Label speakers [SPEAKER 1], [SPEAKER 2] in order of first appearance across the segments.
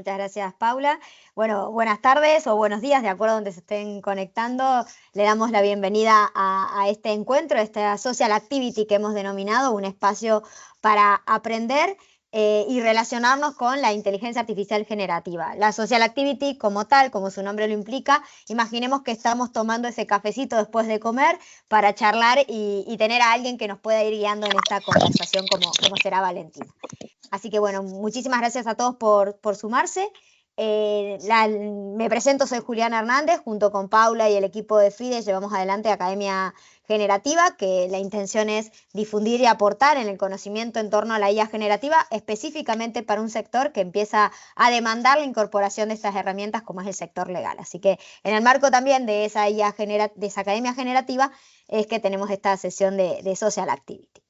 [SPEAKER 1] Muchas gracias, Paula. Bueno, buenas tardes o buenos días, de acuerdo a donde se estén conectando. Le damos la bienvenida a este encuentro, esta social activity que hemos denominado un espacio para aprender y relacionarnos con la inteligencia artificial generativa. La social activity como tal, como su nombre lo implica, imaginemos que estamos tomando ese cafecito después de comer para charlar y tener a alguien que nos pueda ir guiando en esta conversación como será Valentina. Así que bueno, muchísimas gracias a todos por sumarse. Me presento, soy Juliana Hernández, junto con Paula y el equipo de FIDE llevamos adelante Academia Generativa, que la intención es difundir y aportar en el conocimiento en torno a la IA generativa, específicamente para un sector que empieza a demandar la incorporación de estas herramientas como es el sector legal. Así que en el marco también de esa de esa Academia Generativa es que tenemos esta sesión de Social Activity.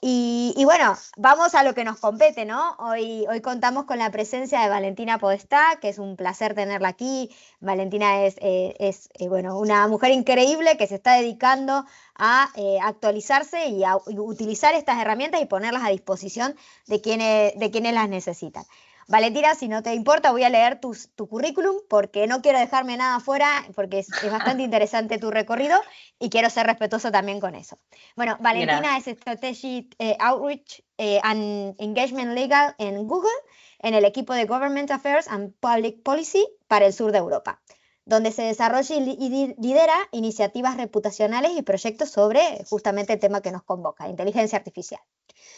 [SPEAKER 1] Y bueno, vamos a lo que nos compete, ¿no? Hoy contamos con la presencia de Valentina Podestá, que es un placer tenerla aquí. Valentina es bueno, una mujer increíble que se está dedicando a actualizarse y a utilizar estas herramientas y ponerlas a disposición de quienes las necesitan. Valentina, si no te importa, voy a leer tu currículum porque no quiero dejarme nada afuera, porque es bastante interesante tu recorrido y quiero ser respetuoso también con eso. Bueno, Valentina es Strategic Outreach and Engagement Legal en Google, en el equipo de Government Affairs and Public Policy para el sur de Europa, donde se desarrolla y lidera iniciativas reputacionales y proyectos sobre justamente el tema que nos convoca, inteligencia artificial.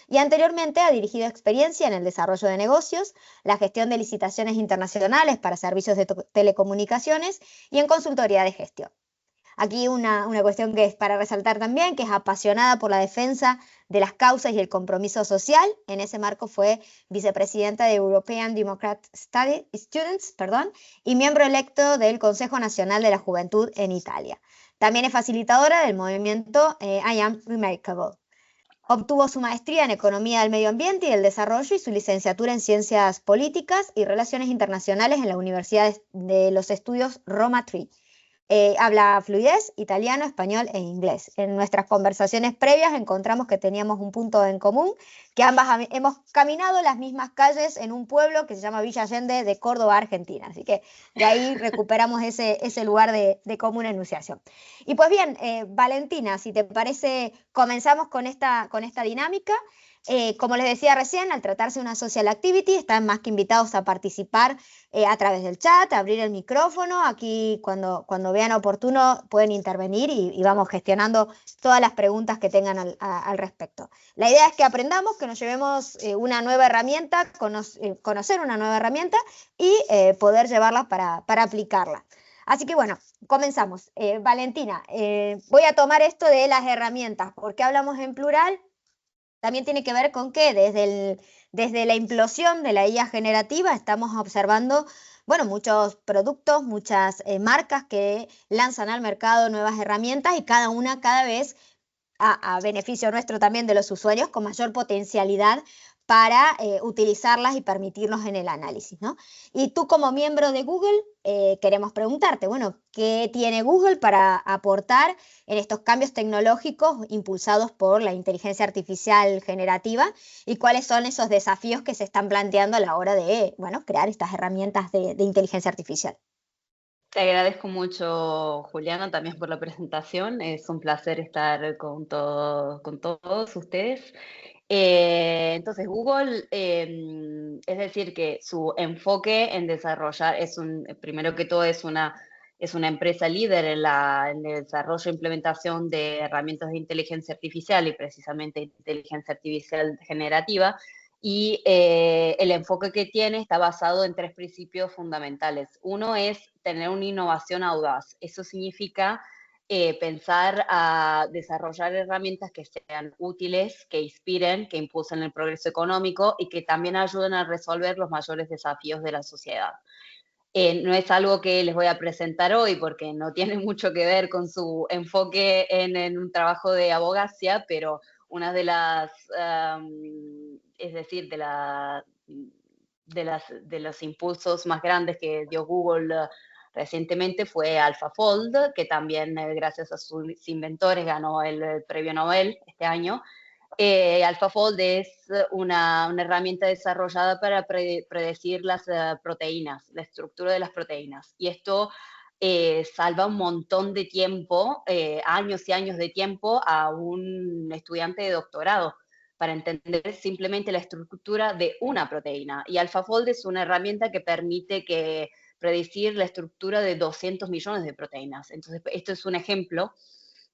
[SPEAKER 1] Y anteriormente ha dirigido experiencia en el desarrollo de negocios, la gestión de licitaciones internacionales para servicios de telecomunicaciones y en consultoría de gestión. Aquí una cuestión que es para resaltar también, que es apasionada por la defensa de las causas y el compromiso social. En ese marco fue vicepresidenta de European Democrat Students, y miembro electo del Consejo Nacional de la Juventud en Italia. También es facilitadora del movimiento I Am Remarkable. Obtuvo su maestría en Economía del Medio Ambiente y del Desarrollo y su licenciatura en Ciencias Políticas y Relaciones Internacionales en la Universidad de los Estudios Roma III. Habla fluidez, italiano, español e inglés. En nuestras conversaciones previas encontramos que teníamos un punto en común, que ambas hemos caminado las mismas calles en un pueblo que se llama Villa Allende de Córdoba, Argentina. Así que de ahí recuperamos ese lugar de común enunciación. Y pues bien, Valentina, si te parece, comenzamos con esta dinámica. Como les decía recién, al tratarse de una social activity, están más que invitados a participar a través del chat, a abrir el micrófono. Aquí, cuando vean oportuno, pueden intervenir y vamos gestionando todas las preguntas que tengan al respecto. La idea es que aprendamos, que nos llevemos una nueva herramienta, conocer una nueva herramienta y poder llevarla para aplicarla. Así que bueno, comenzamos. Valentina, voy a tomar esto de las herramientas. ¿Por qué hablamos en plural? También tiene que ver con que desde la implosión de la IA generativa estamos observando, bueno, muchos productos, muchas marcas que lanzan al mercado nuevas herramientas y cada una cada vez a beneficio nuestro también de los usuarios con mayor potencialidad para utilizarlas y permitirnos en el análisis, ¿no? Y tú como miembro de Google queremos preguntarte, bueno, ¿qué tiene Google para aportar en estos cambios tecnológicos impulsados por la inteligencia artificial generativa y cuáles son esos desafíos que se están planteando a la hora de, bueno, crear estas herramientas de inteligencia artificial?
[SPEAKER 2] Te agradezco mucho, Juliana, también por la presentación. Es un placer estar con todos ustedes. Entonces, Google, es decir, que su enfoque en desarrollar primero que todo, es una empresa líder en el desarrollo e implementación de herramientas de inteligencia artificial y precisamente inteligencia artificial generativa. Y el enfoque que tiene está basado en 3 principios fundamentales. Uno es tener una innovación audaz. Eso significa pensar a desarrollar herramientas que sean útiles, que inspiren, que impulsen el progreso económico y que también ayuden a resolver los mayores desafíos de la sociedad. No es algo que les voy a presentar hoy porque no tiene mucho que ver con su enfoque en un trabajo de abogacía, pero una de las, es decir, de los impulsos más grandes que dio Google recientemente fue AlphaFold, que también gracias a sus inventores ganó el premio Nobel este año. AlphaFold es una herramienta desarrollada para predecir las proteínas, la estructura de las proteínas. Y esto salva un montón de tiempo, años y años de tiempo a un estudiante de doctorado para entender simplemente la estructura de una proteína. Y AlphaFold es una herramienta que permite predecir la estructura de 200 millones de proteínas. Entonces, esto es un ejemplo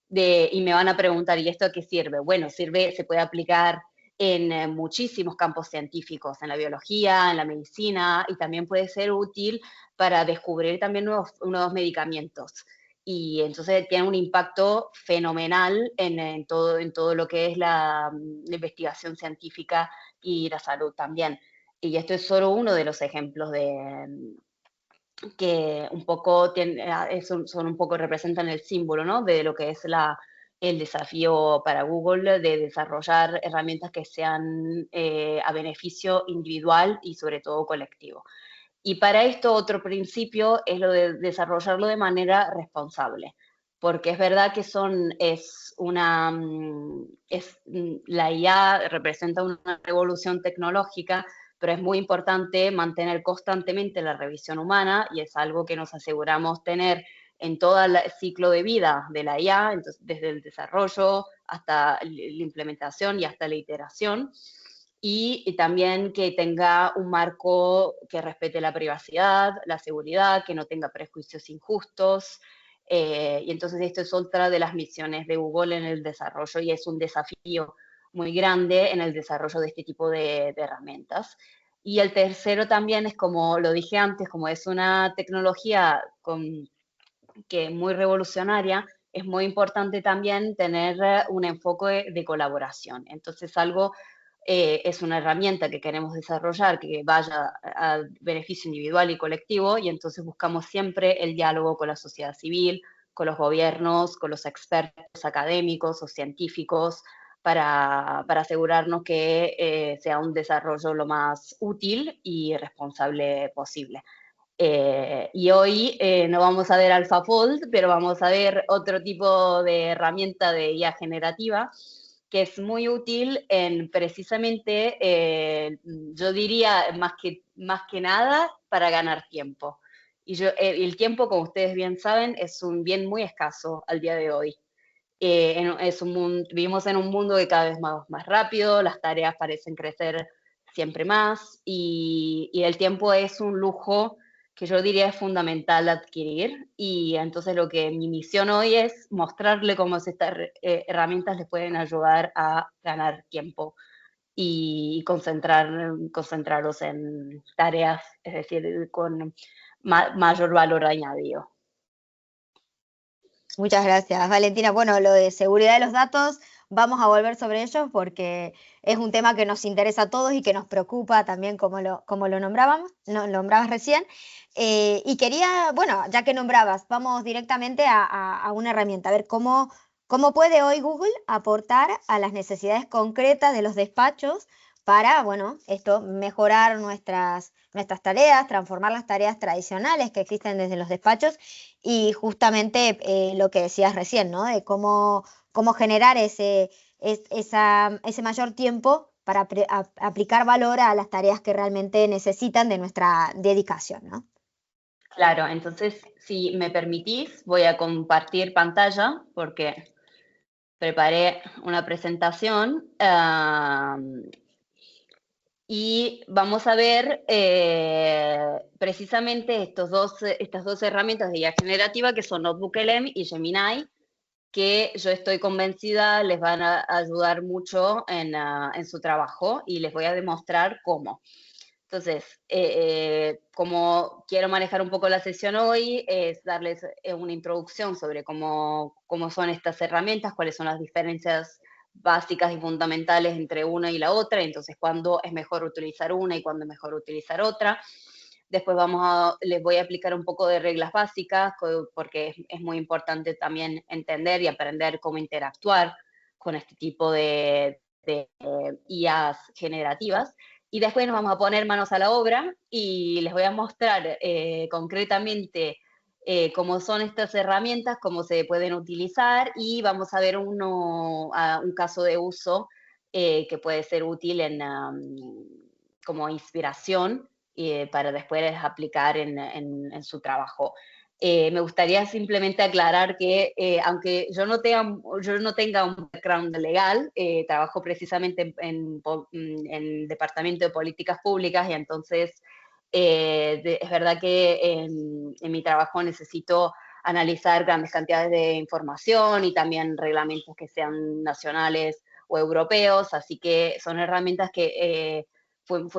[SPEAKER 2] y me van a preguntar, ¿y esto a qué sirve? Bueno, se puede aplicar en muchísimos campos científicos, en la biología, en la medicina, y también puede ser útil para descubrir también nuevos medicamentos. Y entonces tiene un impacto fenomenal en todo lo que es la investigación científica y la salud también. Y esto es solo uno de los ejemplos que un poco son un poco representan el símbolo, ¿no? De lo que es el desafío para Google de desarrollar herramientas que sean a beneficio individual y sobre todo colectivo. Y para esto otro principio es lo de desarrollarlo de manera responsable, porque es verdad que la IA representa una revolución tecnológica, pero es muy importante mantener constantemente la revisión humana y es algo que nos aseguramos tener en todo el ciclo de vida de la IA, entonces, desde el desarrollo hasta la implementación y hasta la iteración. Y también que tenga un marco que respete la privacidad, la seguridad, que no tenga prejuicios injustos. Y entonces esto es otra de las misiones de Google en el desarrollo y es un desafío muy grande en el desarrollo de este tipo de herramientas. Y el tercero también es, como lo dije antes, como es una tecnología que es muy revolucionaria, es muy importante también tener un enfoque de colaboración. Entonces, es una herramienta que queremos desarrollar que vaya a beneficio individual y colectivo, y entonces buscamos siempre el diálogo con la sociedad civil, con los gobiernos, con los expertos académicos o científicos, para asegurarnos que sea un desarrollo lo más útil y responsable posible. Y hoy no vamos a ver AlphaFold, pero vamos a ver otro tipo de herramienta de IA generativa que es muy útil en precisamente, yo diría más que nada, para ganar tiempo. Y el tiempo, como ustedes bien saben, es un bien muy escaso al día de hoy. Vivimos en un mundo que cada vez más rápido, las tareas parecen crecer siempre más y el tiempo es un lujo que yo diría es fundamental adquirir, y entonces mi misión hoy es mostrarle cómo estas herramientas les pueden ayudar a ganar tiempo y concentrarlos en tareas, es decir, con mayor valor añadido.
[SPEAKER 1] Muchas gracias, Valentina. Bueno, lo de seguridad de los datos, vamos a volver sobre ello porque es un tema que nos interesa a todos y que nos preocupa también, como lo nombrábamos, no, nombrabas recién. Y quería, bueno, ya que nombrabas, vamos directamente a una herramienta, a ver cómo puede hoy Google aportar a las necesidades concretas de los despachos para, bueno, esto, mejorar nuestras tareas, transformar las tareas tradicionales que existen desde los despachos y justamente lo que decías recién, ¿no? De cómo generar ese mayor tiempo para aplicar valor a las tareas que realmente necesitan de nuestra dedicación, ¿no?
[SPEAKER 2] Claro, entonces, si me permitís, voy a compartir pantalla porque preparé una presentación y vamos a ver precisamente estas dos herramientas de IA generativa que son NotebookLM y Gemini, que yo estoy convencida les van a ayudar mucho en su trabajo y les voy a demostrar cómo. Entonces, como quiero manejar un poco la sesión hoy, es darles una introducción sobre cómo son estas herramientas, cuáles son las diferencias básicas y fundamentales entre una y la otra, entonces cuándo es mejor utilizar una y cuándo es mejor utilizar otra. Después les voy a aplicar un poco de reglas básicas, porque es muy importante también entender y aprender cómo interactuar con este tipo de IAs generativas. Y después nos vamos a poner manos a la obra y les voy a mostrar concretamente cómo son estas herramientas, cómo se pueden utilizar, y vamos a ver un caso de uso que puede ser útil como inspiración para después aplicar en su trabajo. Me gustaría simplemente aclarar que aunque yo no tenga un background legal, trabajo precisamente en el Departamento de Políticas Públicas y entonces es verdad que en mi trabajo necesito analizar grandes cantidades de información y también reglamentos que sean nacionales o europeos, así que son herramientas que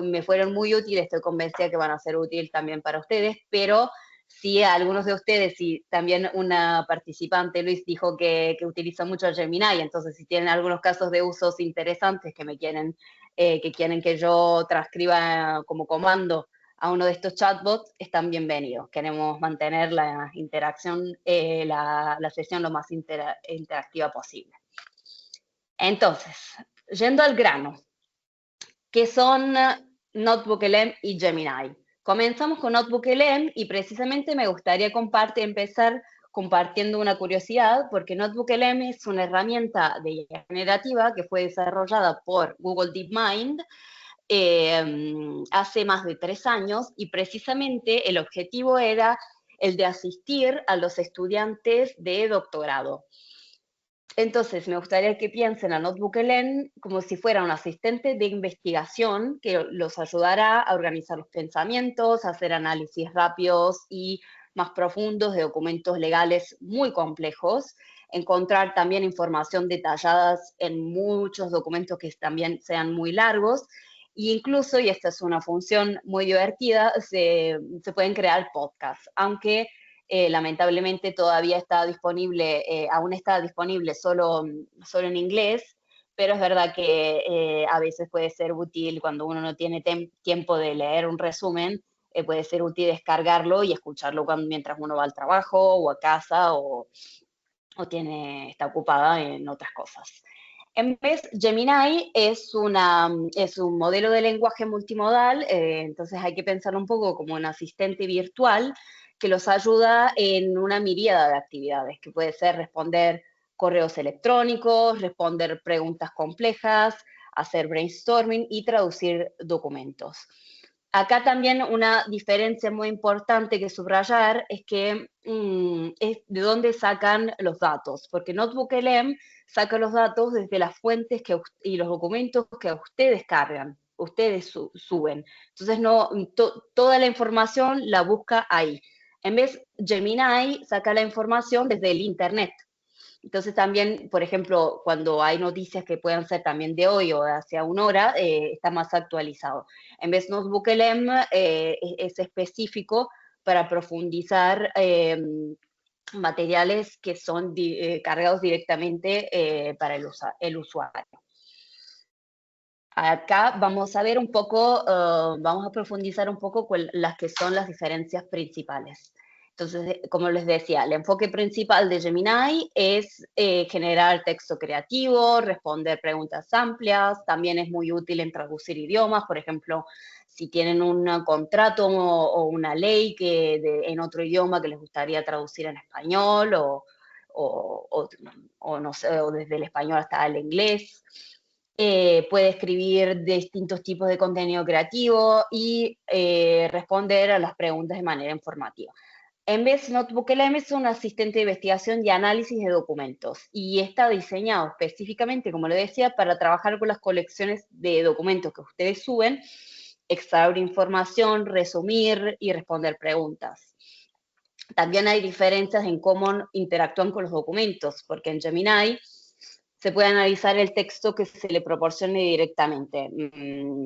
[SPEAKER 2] me fueron muy útiles, estoy convencida que van a ser útiles también para ustedes, pero si a algunos de ustedes, y también una participante, Luis, dijo que utiliza mucho Gemini, entonces si tienen algunos casos de usos interesantes que quieren que yo transcriba como comando a uno de estos chatbots, están bienvenidos. Queremos mantener la interacción, la sesión lo más interactiva posible. Entonces, yendo al grano, ¿qué son NotebookLM y Gemini? Comenzamos con NotebookLM y precisamente me gustaría empezar compartiendo una curiosidad, porque NotebookLM es una herramienta de IA generativa que fue desarrollada por Google DeepMind hace más de 3 años y precisamente el objetivo era el de asistir a los estudiantes de doctorado. Entonces, me gustaría que piensen a NotebookLM como si fuera un asistente de investigación que los ayudará a organizar los pensamientos, a hacer análisis rápidos y más profundos de documentos legales muy complejos, encontrar también información detallada en muchos documentos que también sean muy largos, e incluso, y esta es una función muy divertida, se pueden crear podcasts, aunque lamentablemente todavía está disponible, aún está disponible solo en inglés, pero es verdad que a veces puede ser útil cuando uno no tiene tiempo de leer un resumen, puede ser útil descargarlo y escucharlo mientras uno va al trabajo o a casa está ocupada en otras cosas. En vez, Gemini es un modelo de lenguaje multimodal, entonces hay que pensar un poco como un asistente virtual que los ayuda en una miríada de actividades, que puede ser responder correos electrónicos, responder preguntas complejas, hacer brainstorming y traducir documentos. Acá también una diferencia muy importante que subrayar es que es de dónde sacan los datos, porque NotebookLM saca los datos desde las fuentes y los documentos que ustedes cargan, ustedes suben. Entonces, toda la información la busca ahí. En vez, Gemini saca la información desde el Internet. Entonces también, por ejemplo, cuando hay noticias que puedan ser también de hoy o de hace una hora, está más actualizado. En vez de NotebookLM es específico para profundizar materiales que son cargados directamente para el usuario. Acá vamos a ver un poco, vamos a profundizar un poco con las que son las diferencias principales. Entonces, como les decía, el enfoque principal de Gemini es generar texto creativo, responder preguntas amplias, también es muy útil en traducir idiomas, por ejemplo, si tienen un contrato o una ley en otro idioma que les gustaría traducir en español o no sé, o desde el español hasta el inglés. Puede escribir distintos tipos de contenido creativo y responder a las preguntas de manera informativa. En vez, NotebookLM es un asistente de investigación y análisis de documentos y está diseñado específicamente, como le decía, para trabajar con las colecciones de documentos que ustedes suben, extraer información, resumir y responder preguntas. También hay diferencias en cómo interactúan con los documentos, porque en Gemini se puede analizar el texto que se le proporcione directamente,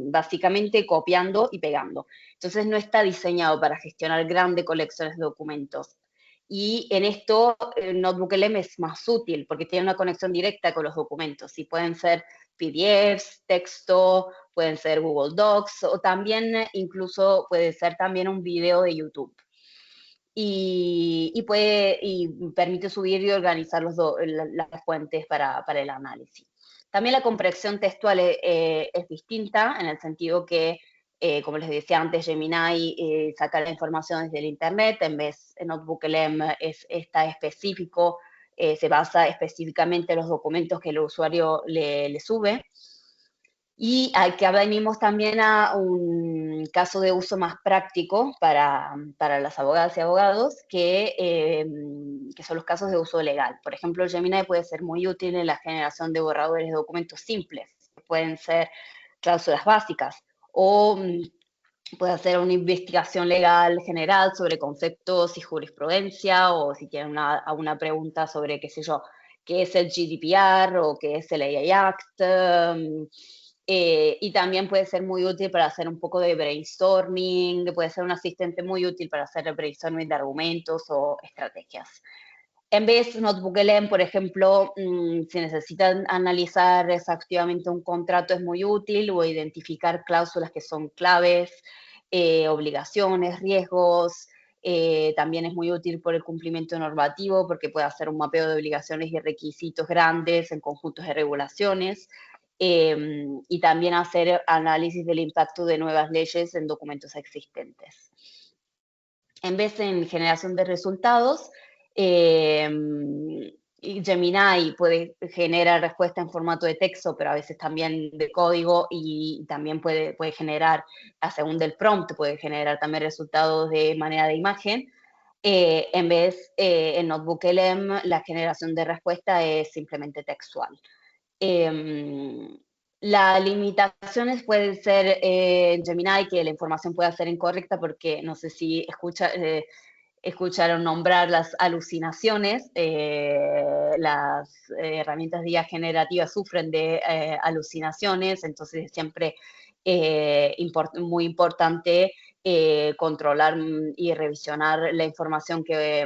[SPEAKER 2] básicamente copiando y pegando. Entonces no está diseñado para gestionar grandes colecciones de documentos. Y en esto NotebookLM es más útil porque tiene una conexión directa con los documentos. Y pueden ser PDFs, texto, pueden ser Google Docs o también incluso puede ser también un video de YouTube y permite subir y organizar las fuentes para el análisis. También la comprensión textual es distinta en el sentido que, como les decía antes, Gemini saca la información desde el Internet, en vez de NotebookLM está específico, se basa específicamente en los documentos que el usuario le sube. Y acá venimos también a un caso de uso más práctico para las abogadas y abogados, que son los casos de uso legal. Por ejemplo, Gemini puede ser muy útil en la generación de borradores de documentos simples. Pueden ser cláusulas básicas o puede hacer una investigación legal general sobre conceptos y jurisprudencia, o si tienen alguna pregunta sobre, qué sé yo, qué es el GDPR o qué es el AI Act. Y también puede ser muy útil para hacer un poco de brainstorming, puede ser un asistente muy útil para hacer brainstorming de argumentos o estrategias. En vez de NotebookLM, por ejemplo, si necesitan analizar exhaustivamente un contrato es muy útil, o identificar cláusulas que son claves, obligaciones, riesgos. También es muy útil por el cumplimiento normativo, porque puede hacer un mapeo de obligaciones y requisitos grandes en conjuntos de regulaciones. Y también hacer análisis del impacto de nuevas leyes en documentos existentes. En vez de generación de resultados, Gemini puede generar respuesta en formato de texto, pero a veces también de código, y también puede generar, según del prompt, puede generar también resultados de manera de imagen. En NotebookLM, la generación de respuesta es simplemente textual. Las limitaciones pueden ser en Gemini, que la información pueda ser incorrecta, porque no sé si escucharon nombrar las alucinaciones. Las herramientas de IA generativas sufren de alucinaciones, entonces es siempre muy importante controlar y revisionar la información que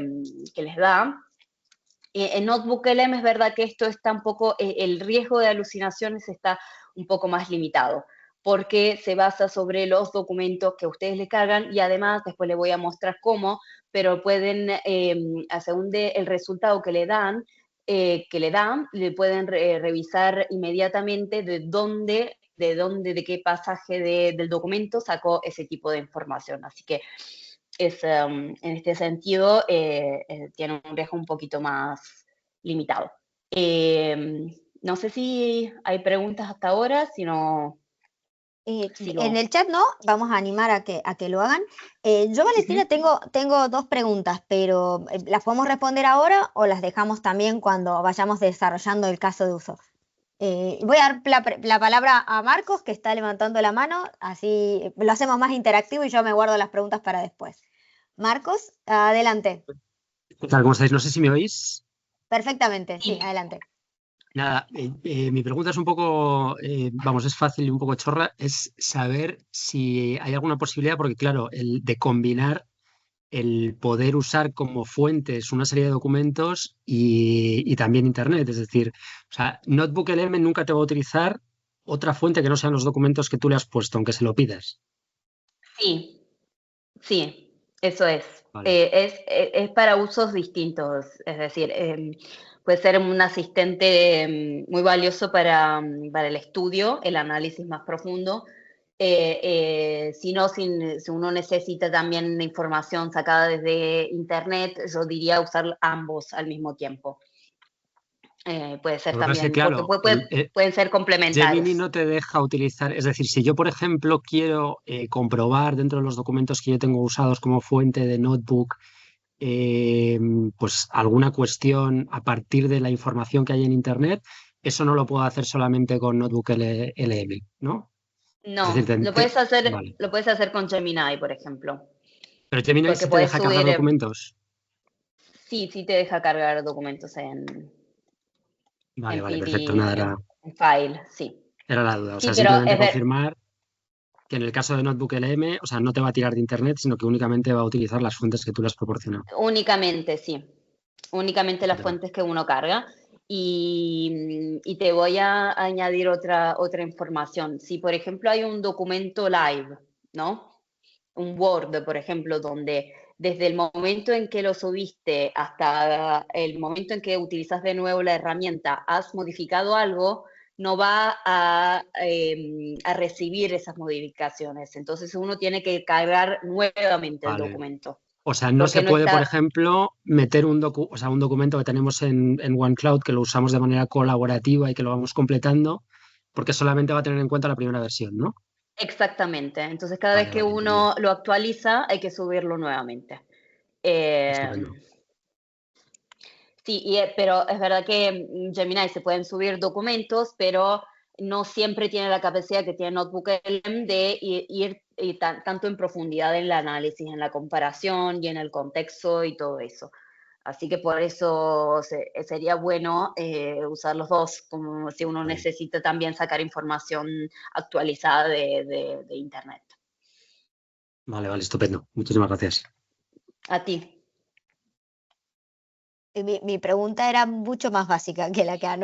[SPEAKER 2] les da. En NotebookLM es verdad que esto está un poco, el riesgo de alucinaciones está un poco más limitado, porque se basa sobre los documentos que ustedes le cargan, y además después les voy a mostrar cómo, pero pueden, según el resultado que le dan, le pueden revisar inmediatamente de qué pasaje del documento sacó ese tipo de información. Así que en este sentido, tiene un riesgo un poquito más limitado. No sé si hay preguntas hasta ahora, si no, sigo.
[SPEAKER 1] En el chat no, vamos a animar a que lo hagan. Yo, Valentina, tengo dos preguntas, pero ¿las podemos responder ahora o las dejamos también cuando vayamos desarrollando el caso de uso? Voy a dar la palabra a Marcos, que está levantando la mano, así lo hacemos más interactivo y yo me guardo las preguntas para después. Marcos, adelante.
[SPEAKER 3] ¿Qué tal? ¿Cómo estáis? No sé si me oís.
[SPEAKER 1] Perfectamente, sí, adelante.
[SPEAKER 3] Nada, mi pregunta es un poco, vamos, es fácil y un poco chorra, es saber si hay alguna posibilidad, porque claro, el de combinar el poder usar como fuentes una serie de documentos y también Internet. Es decir, o sea, NotebookLM nunca te va a utilizar otra fuente que no sean los documentos que tú le has puesto, aunque se lo pidas.
[SPEAKER 2] Sí, sí, eso es.
[SPEAKER 3] Vale.
[SPEAKER 2] Es para usos distintos, es decir, puede ser un asistente muy valioso para el estudio, el análisis más profundo. Si no, si uno necesita también información sacada desde Internet, yo diría usar ambos al mismo tiempo. Puede ser
[SPEAKER 3] Lo que pasa es que,
[SPEAKER 2] también, porque
[SPEAKER 3] claro,
[SPEAKER 2] pueden ser complementarios.
[SPEAKER 3] Gemini no te deja utilizar, es decir, si yo, por ejemplo, quiero comprobar dentro de los documentos que yo tengo usados como fuente de notebook, eh, pues alguna cuestión a partir de la información que hay en Internet, eso no lo puedo hacer solamente con Notebook LM, ¿no? Es decir,
[SPEAKER 2] No,
[SPEAKER 3] vale.
[SPEAKER 2] lo puedes hacer con Gemini, por ejemplo,
[SPEAKER 3] Pero Gemini
[SPEAKER 2] porque
[SPEAKER 3] sí te
[SPEAKER 2] puedes
[SPEAKER 3] deja cargar
[SPEAKER 2] subir,
[SPEAKER 3] documentos.
[SPEAKER 2] sí, sí te deja cargar documentos
[SPEAKER 3] Vale,
[SPEAKER 2] en
[SPEAKER 3] vale, perfecto. Nada,
[SPEAKER 2] PD, en file, sí.
[SPEAKER 3] era la duda. O
[SPEAKER 2] Sí,
[SPEAKER 3] sea,
[SPEAKER 2] pero
[SPEAKER 3] simplemente confirmar que en el caso de Notebook LM, o sea, no te va a tirar de Internet, sino que únicamente va a utilizar las fuentes que tú le has proporcionado.
[SPEAKER 2] únicamente, sí, únicamente las
[SPEAKER 3] Vale.
[SPEAKER 2] fuentes que uno carga. Y te voy a añadir otra información. Si, por ejemplo, hay un documento live, ¿no? Un Word, por ejemplo, donde desde el momento en que lo subiste hasta el momento en que utilizas de nuevo la herramienta, has modificado algo, no va a recibir esas modificaciones. Entonces uno tiene que cargar nuevamente el
[SPEAKER 3] Vale.
[SPEAKER 2] documento,
[SPEAKER 3] O sea, no
[SPEAKER 2] porque
[SPEAKER 3] se
[SPEAKER 2] no
[SPEAKER 3] puede, por
[SPEAKER 2] está.
[SPEAKER 3] ejemplo, meter o sea, un documento que tenemos en OneCloud, que lo usamos de manera colaborativa y que lo vamos completando, porque solamente va a tener en cuenta la primera versión, ¿no?
[SPEAKER 2] Exactamente. Entonces, cada vez
[SPEAKER 3] Vale,
[SPEAKER 2] que
[SPEAKER 3] vale, entendido.
[SPEAKER 2] uno lo actualiza, hay que subirlo nuevamente.
[SPEAKER 3] Estupendo.
[SPEAKER 2] Sí, pero es verdad que Gemini se pueden subir documentos, pero no siempre tiene la capacidad que tiene Notebook LM de ir tanto en profundidad en el análisis, en la comparación y en el contexto y todo eso. Así que por eso sería bueno usar los dos, como si uno
[SPEAKER 3] Vale,
[SPEAKER 2] necesita también sacar información actualizada de Internet.
[SPEAKER 3] vale, vale, estupendo. Muchísimas gracias.
[SPEAKER 2] A ti.
[SPEAKER 1] Mi pregunta era mucho más básica que la que ha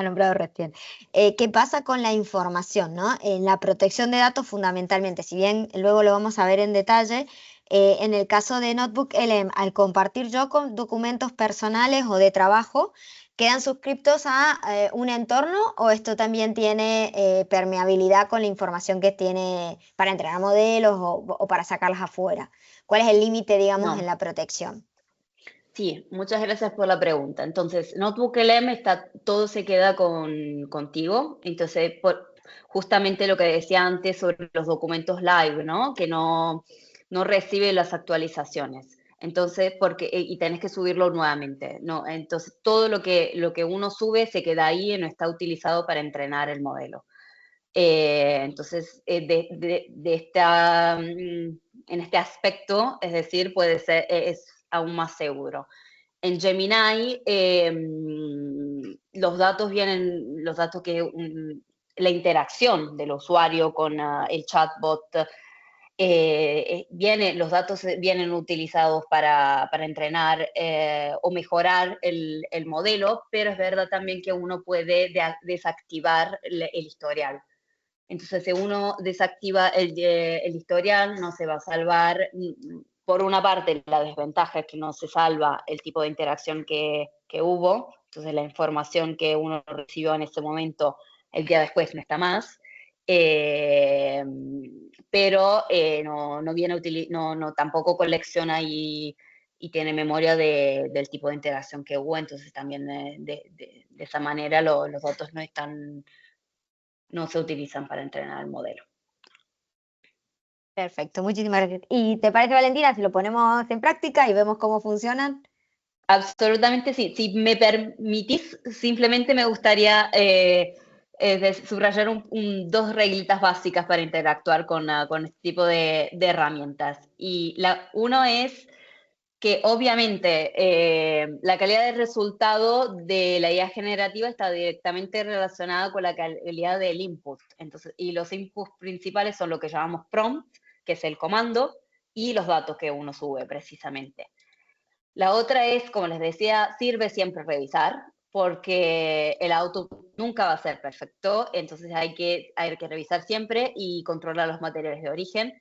[SPEAKER 1] nombrado recién. ¿Qué pasa con la información, ¿no? En la protección de datos fundamentalmente, si bien luego lo vamos a ver en detalle, en el caso de Notebook LM, al compartir yo con documentos personales o de trabajo, ¿quedan suscriptos a un entorno o esto también tiene permeabilidad con la información que tiene para entrenar modelos o para sacarlas afuera? ¿Cuál es el límite, digamos, en
[SPEAKER 2] No.
[SPEAKER 1] la protección?
[SPEAKER 2] Sí, muchas gracias por la pregunta. Entonces, Notebook LM todo se queda contigo. Entonces, justamente lo que decía antes sobre los documentos live, ¿no? Que no recibe las actualizaciones. Entonces, y tenés que subirlo nuevamente, ¿no? Entonces, todo lo que uno sube se queda ahí y no está utilizado para entrenar el modelo. Entonces, en este aspecto, es decir, puede ser, es aún más seguro. En Gemini, los datos la interacción del usuario con el chatbot, los datos vienen utilizados para entrenar o mejorar el modelo, pero es verdad también que uno puede desactivar el historial. Entonces, si uno desactiva el historial, no se va a salvar. Por una parte, la desventaja es que no se salva el tipo de interacción que hubo. Entonces, la información que uno recibió en ese momento, el día después no está más. Eh, pero no viene tampoco colecciona y tiene memoria del tipo de interacción que hubo. Entonces, también de esa manera los datos no se utilizan para entrenar el modelo.
[SPEAKER 1] Perfecto, muchísimas gracias. ¿Y te parece, Valentina, si lo ponemos en práctica y vemos cómo funcionan?
[SPEAKER 2] Absolutamente sí. Si me permitís, simplemente me gustaría subrayar dos reglitas básicas para interactuar con este tipo de herramientas. Y uno es que obviamente la calidad del resultado de la IA generativa está directamente relacionada con la calidad del input. Entonces, y los inputs principales son lo que llamamos prompt, que es el comando, y los datos que uno sube precisamente. La otra es, como les decía, sirve siempre revisar, porque el output nunca va a ser perfecto, entonces hay que revisar siempre y controlar los materiales de origen.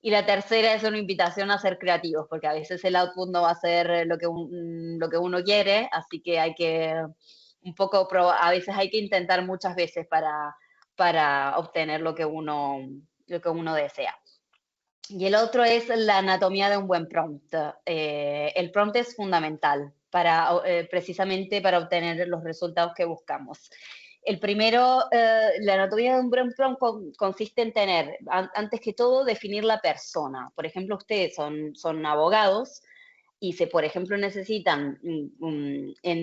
[SPEAKER 2] Y la tercera es una invitación a ser creativos, porque a veces el output no va a ser lo que uno quiere, así que hay que a veces hay que intentar muchas veces para obtener lo que uno desea. Y el otro es la anatomía de un buen prompt. El prompt es fundamental precisamente para obtener los resultados que buscamos. El primero, la anatomía de un buen prompt consiste en tener, antes que todo, definir la persona. Por ejemplo, ustedes son abogados y si, por ejemplo, necesitan,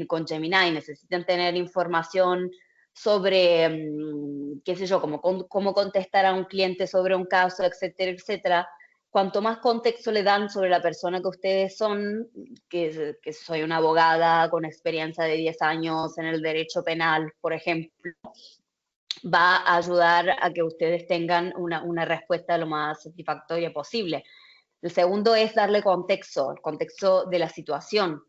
[SPEAKER 2] con Gemini, necesitan tener información sobre, qué sé yo, cómo contestar a un cliente sobre un caso, etcétera, etcétera. Cuanto más contexto le dan sobre la persona que ustedes son, que soy una abogada con experiencia de 10 años en el derecho penal, por ejemplo, va a ayudar a que ustedes tengan una respuesta lo más satisfactoria posible. El segundo es darle el contexto de la situación,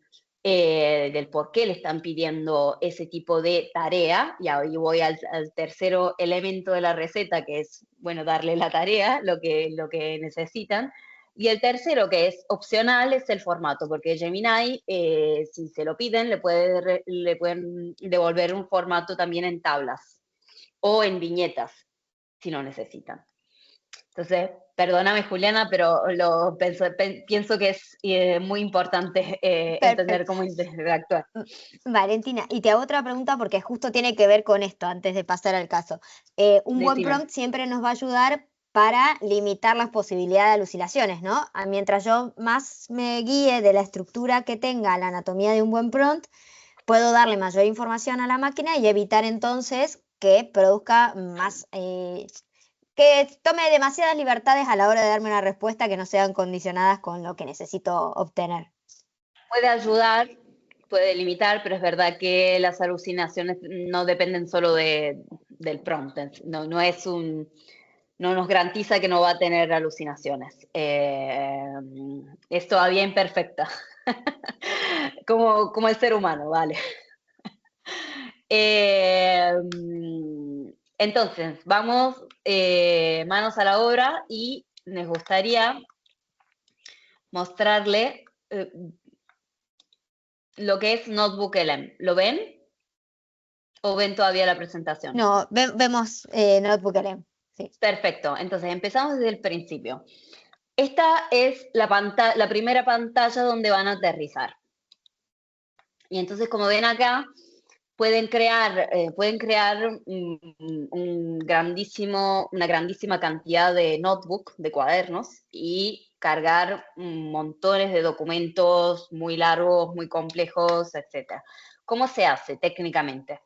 [SPEAKER 2] del por qué le están pidiendo ese tipo de tarea. Y ahí voy al tercer elemento de la receta, que es, bueno, darle la tarea, lo que necesitan. Y el tercero, que es opcional, es el formato, porque Gemini, si se lo piden, le pueden devolver un formato también en tablas o en viñetas, si no necesitan. Entonces, perdóname, Juliana, pero pienso que es muy importante entender
[SPEAKER 1] Perfecto.
[SPEAKER 2] cómo interactuar.
[SPEAKER 1] Valentina, y te hago otra pregunta porque justo tiene que ver con esto antes de pasar al caso. Un buen
[SPEAKER 2] Decime.
[SPEAKER 1] prompt siempre nos va a ayudar para limitar las posibilidades de alucinaciones, ¿no? Mientras yo más me guíe de la estructura que tenga la anatomía de un buen prompt, puedo darle mayor información a la máquina y evitar entonces que produzca más, que tome demasiadas libertades a la hora de darme una respuesta que no sean condicionadas con lo que necesito obtener.
[SPEAKER 2] Puede ayudar, puede limitar, pero es verdad que las alucinaciones no dependen solo del prompt. No, no nos garantiza que no va a tener alucinaciones. Es todavía imperfecta, como el ser humano, ¿vale? Entonces, vamos manos a la obra y nos gustaría mostrarle lo que es Notebook LM. ¿Lo ven? ¿O ven todavía la presentación?
[SPEAKER 1] No, vemos Notebook LM. Sí.
[SPEAKER 2] Perfecto, entonces empezamos desde el principio. Esta es la primera pantalla donde van a aterrizar. Y entonces, como ven acá, pueden crear una grandísima cantidad de notebook, de cuadernos, y cargar montones de documentos muy largos, muy complejos, etc. ¿Cómo se hace técnicamente?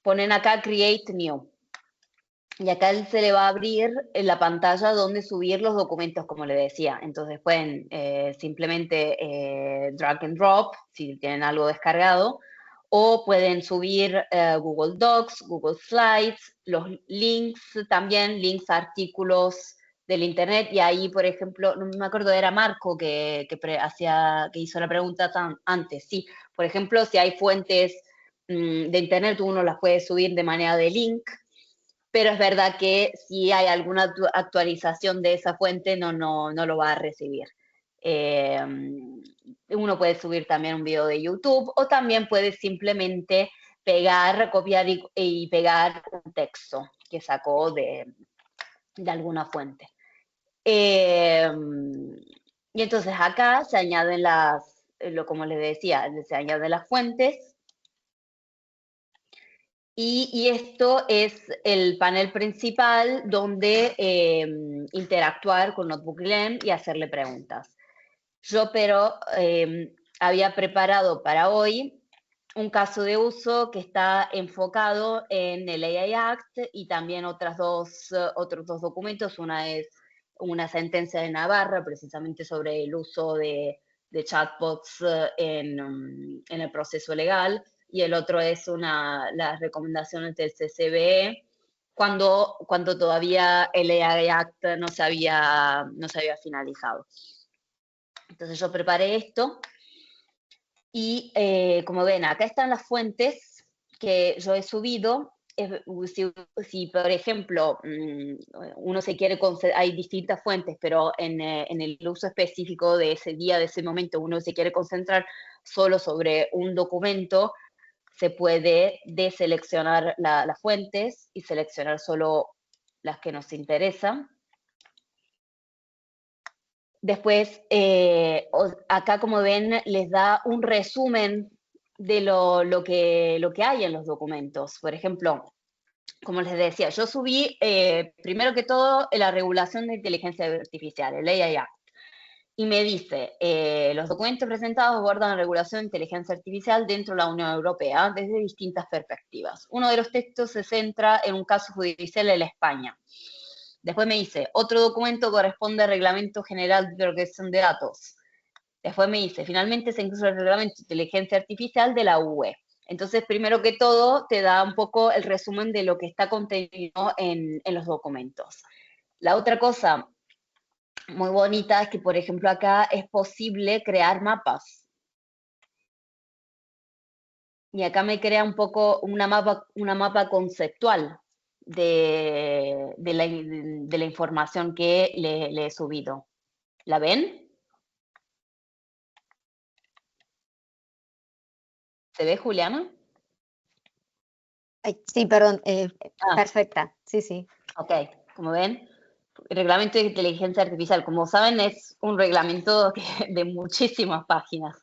[SPEAKER 2] Ponen acá Create New. Y acá se le va a abrir en la pantalla donde subir los documentos, como le decía. Entonces pueden simplemente drag and drop, si tienen algo descargado, o pueden subir Google Docs, Google Slides, los links también, links a artículos del Internet. Y ahí, por ejemplo, no me acuerdo, era Marco que hizo la pregunta antes. Sí, por ejemplo, si hay fuentes de Internet, uno las puede subir de manera de link, pero es verdad que si hay alguna actualización de esa fuente, no lo va a recibir. Uno puede subir también un video de YouTube o también puede simplemente copiar y pegar un texto que sacó de alguna fuente. Y entonces acá se añaden como les decía, se añaden las fuentes. Y esto es el panel principal donde interactuar con NotebookLM y hacerle preguntas. Yo había preparado para hoy un caso de uso que está enfocado en el AI Act y también otros dos documentos. Una es una sentencia de Navarra, precisamente sobre el uso de chatbots en el proceso legal, y el otro es las recomendaciones del CCBE, cuando todavía el AI Act no se había finalizado. Entonces yo preparé esto y como ven, acá están las fuentes que yo he subido. Si por ejemplo, uno se quiere hay distintas fuentes, pero en el uso específico de ese día, de ese momento, uno se quiere concentrar solo sobre un documento, se puede deseleccionar las fuentes y seleccionar solo las que nos interesan. Después, acá como ven, les da un resumen de lo que hay en los documentos. Por ejemplo, como les decía, yo subí, primero que todo, la regulación de inteligencia artificial, el AI Act. Y me dice, los documentos presentados abordan la regulación de inteligencia artificial dentro de la Unión Europea desde distintas perspectivas. Uno de los textos se centra en un caso judicial en España. Después me dice, otro documento corresponde al Reglamento General de Protección de Datos. Después me dice, finalmente se incluye el Reglamento de Inteligencia Artificial de la UE. Entonces, primero que todo, te da un poco el resumen de lo que está contenido en los documentos. La otra cosa muy bonita es que, por ejemplo, acá es posible crear mapas. Y acá me crea un poco una mapa conceptual de la información que le he subido. ¿La ven? ¿Se ve, Juliana?
[SPEAKER 1] Ay, sí, perdón,
[SPEAKER 2] Ah,
[SPEAKER 1] perfecta, sí, sí.
[SPEAKER 2] ok, como ven. reglamento de inteligencia artificial. Como saben, es un reglamento de muchísimas páginas.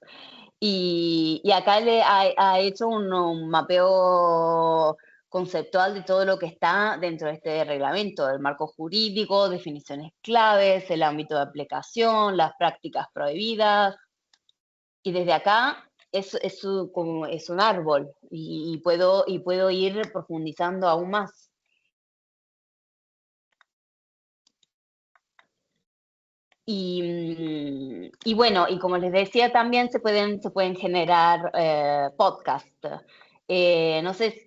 [SPEAKER 2] Y acá le ha hecho un mapeo conceptual de todo lo que está dentro de este reglamento, el marco jurídico, definiciones claves, el ámbito de aplicación, las prácticas prohibidas. Y desde acá como es un árbol y puedo ir profundizando aún más. Y bueno, y como les decía, también se pueden generar podcasts. No sé,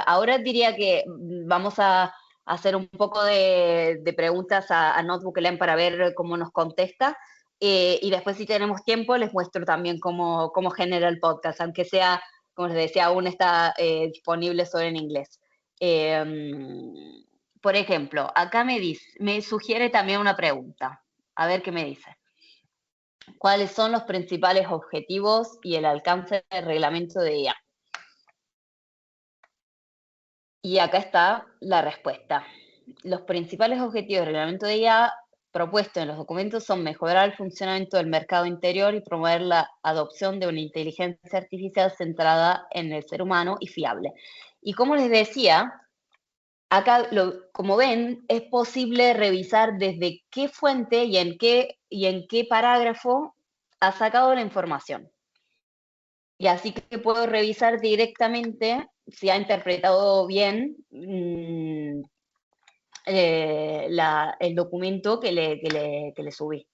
[SPEAKER 2] ahora diría que vamos a hacer un poco de preguntas a Notebook LM para ver cómo nos contesta. Y después, si tenemos tiempo, les muestro también cómo genera el podcast, aunque sea, como les decía, aún está disponible solo en inglés. Por ejemplo, acá me sugiere también una pregunta. A ver qué me dice. ¿Cuáles son los principales objetivos y el alcance del reglamento de IA? Y acá está la respuesta. Los principales objetivos del reglamento de IA propuestos en los documentos son mejorar el funcionamiento del mercado interior y promover la adopción de una inteligencia artificial centrada en el ser humano y fiable. Y como les decía, acá, como ven, es posible revisar desde qué fuente y en qué parágrafo ha sacado la información. Y así que puedo revisar directamente si ha interpretado bien el documento que le subí.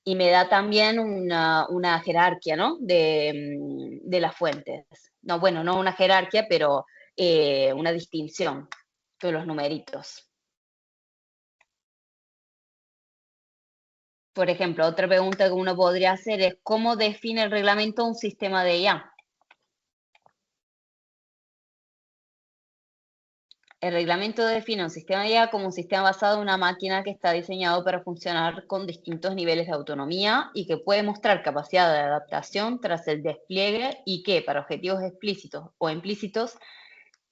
[SPEAKER 2] Y me da también una jerarquía, ¿no? de las fuentes. No, bueno, no una jerarquía, pero una distinción de los numeritos. Por ejemplo, otra pregunta que uno podría hacer es ¿cómo define el reglamento un sistema de IA? El reglamento define un sistema de IA como un sistema basado en una máquina que está diseñado para funcionar con distintos niveles de autonomía y que puede mostrar capacidad de adaptación tras el despliegue y que, para objetivos explícitos o implícitos,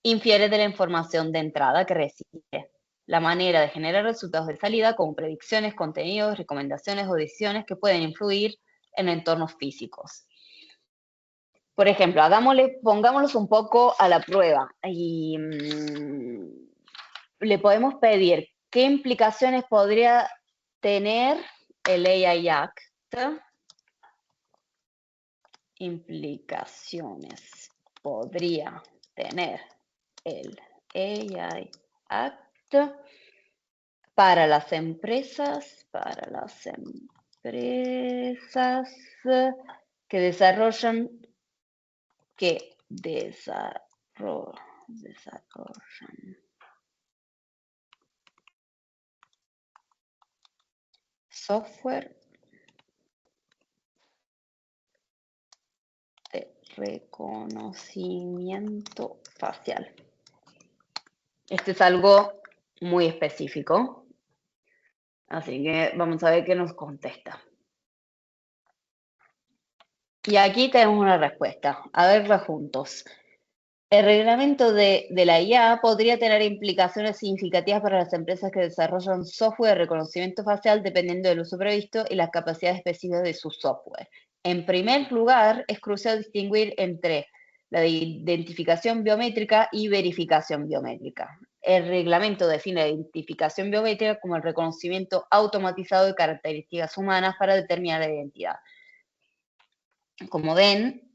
[SPEAKER 2] infiere de la información de entrada que recibe. La manera de generar resultados de salida como predicciones, contenidos, recomendaciones o decisiones que pueden influir en entornos físicos. Por ejemplo, pongámoslos un poco a la prueba y le podemos pedir qué implicaciones podría tener el AI Act. Implicaciones podría tener el AI Act para las empresas que desarrollan software de reconocimiento facial. Este es algo muy específico, así que vamos a ver qué nos contesta. Y aquí tenemos una respuesta. A verla juntos. El reglamento de la IA podría tener implicaciones significativas para las empresas que desarrollan software de reconocimiento facial dependiendo del uso previsto y las capacidades específicas de su software. En primer lugar, es crucial distinguir entre la identificación biométrica y verificación biométrica. El reglamento define la identificación biométrica como el reconocimiento automatizado de características humanas para determinar la identidad. Como ven,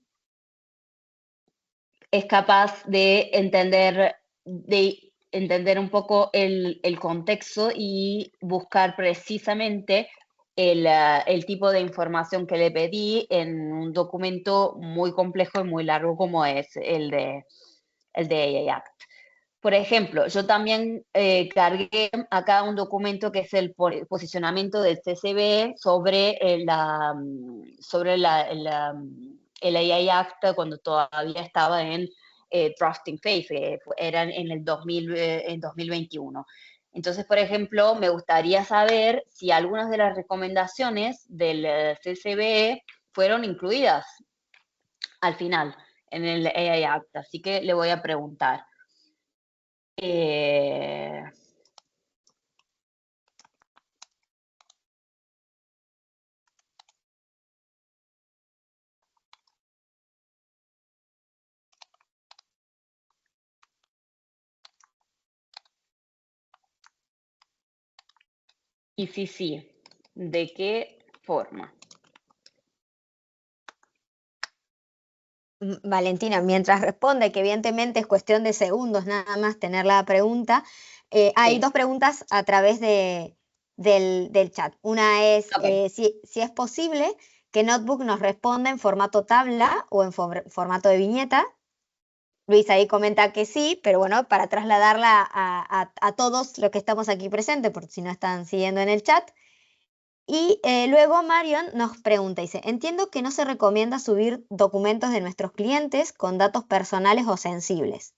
[SPEAKER 2] es capaz de entender un poco el contexto y buscar precisamente el tipo de información que le pedí en un documento muy complejo y muy largo como es el de AI Act. Por ejemplo, yo también cargué acá un documento que es el posicionamiento del CCB sobre el AI Act cuando todavía estaba en drafting phase, era en el 2021. Entonces, por ejemplo, me gustaría saber si algunas de las recomendaciones del CCB fueron incluidas al final en el AI Act. Así que le voy a preguntar. Y si sí, ¿de qué forma?
[SPEAKER 1] Valentina, mientras responde, que evidentemente es cuestión de segundos nada más tener la pregunta, hay dos
[SPEAKER 2] Sí,
[SPEAKER 1] preguntas a través del chat. Una es
[SPEAKER 2] ok.
[SPEAKER 1] si es posible que Notebook nos responda en formato tabla o en formato de viñeta. Luis ahí comenta que sí, pero bueno, para trasladarla a todos los que estamos aquí presentes, por si no están siguiendo en el chat. Y luego Marion nos pregunta, dice, entiendo que no se recomienda subir documentos de nuestros clientes con datos personales o sensibles.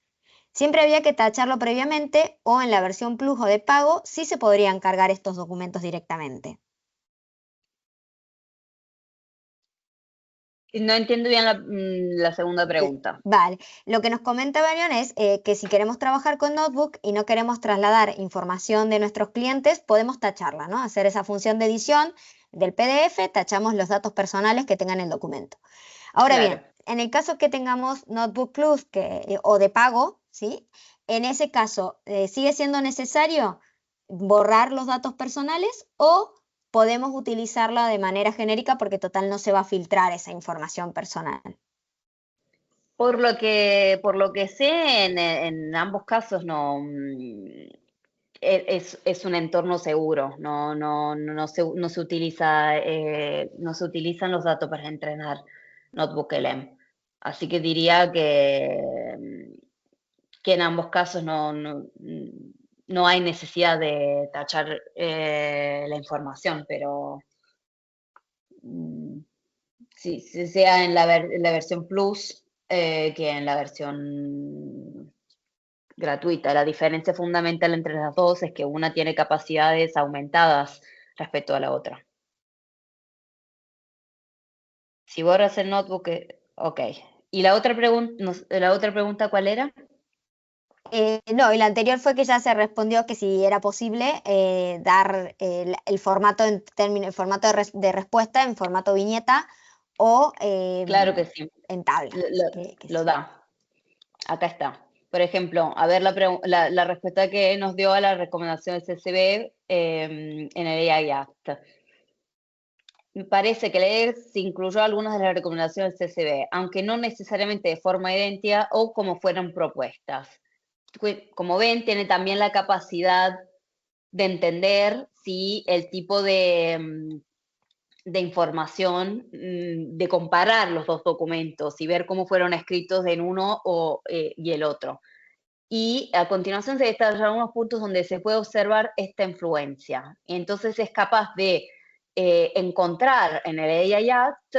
[SPEAKER 1] Siempre había que tacharlo previamente o en la versión Plus o de pago sí se podrían cargar estos documentos directamente.
[SPEAKER 2] No entiendo bien la segunda pregunta.
[SPEAKER 1] Vale, lo que nos comenta Marion es que si queremos trabajar con Notebook y no queremos trasladar información de nuestros clientes, podemos tacharla, ¿no? Hacer esa función de edición del PDF, tachamos los datos personales que tengan el documento. Ahora
[SPEAKER 2] Claro.
[SPEAKER 1] bien, en el caso que tengamos Notebook Plus o de pago, ¿sí? En ese caso, ¿sigue siendo necesario borrar los datos personales o podemos utilizarla de manera genérica porque total no se va a filtrar esa información personal?
[SPEAKER 2] Por lo que sé, en ambos casos no, es un entorno seguro, no se utilizan los datos para entrenar Notebook LM. Así que diría que en ambos casos no hay necesidad de tachar la información, pero mm, si sea en la versión Plus que en la versión gratuita. La diferencia fundamental entre las dos es que una tiene capacidades aumentadas respecto a la otra. Si borras el notebook, ok. ¿Y la otra pregunta cuál era?
[SPEAKER 1] No, y la anterior fue que ya se respondió que si era posible dar el formato el formato de respuesta en formato viñeta o
[SPEAKER 2] Claro que sí,
[SPEAKER 1] en tabla.
[SPEAKER 2] lo,
[SPEAKER 1] Así
[SPEAKER 2] lo-
[SPEAKER 1] que
[SPEAKER 2] lo
[SPEAKER 1] sí.
[SPEAKER 2] da. Acá está. Por ejemplo, a ver la respuesta que nos dio a la recomendación del CCB en el AI Act. Me parece que leer se incluyó algunas de las recomendaciones del CCB, aunque no necesariamente de forma idéntica o como fueran propuestas. Como ven, tiene también la capacidad de entender si el tipo de información, de comparar los dos documentos y ver cómo fueron escritos en uno y el otro. Y a continuación se detallan algunos puntos donde se puede observar esta influencia. Entonces es capaz de encontrar en el AI Act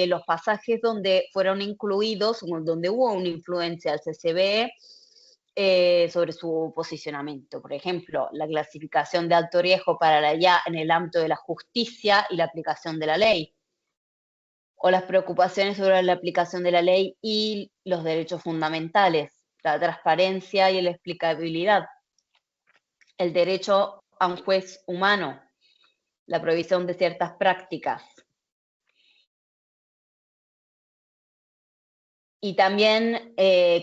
[SPEAKER 2] los pasajes donde fueron incluidos, donde hubo una influencia del CCB sobre su posicionamiento. Por ejemplo, la clasificación de alto riesgo para la IA en el ámbito de la justicia y la aplicación de la ley, o las preocupaciones sobre la aplicación de la ley y los derechos fundamentales, la transparencia y la explicabilidad, el derecho a un juez humano, la prohibición de ciertas prácticas. Y también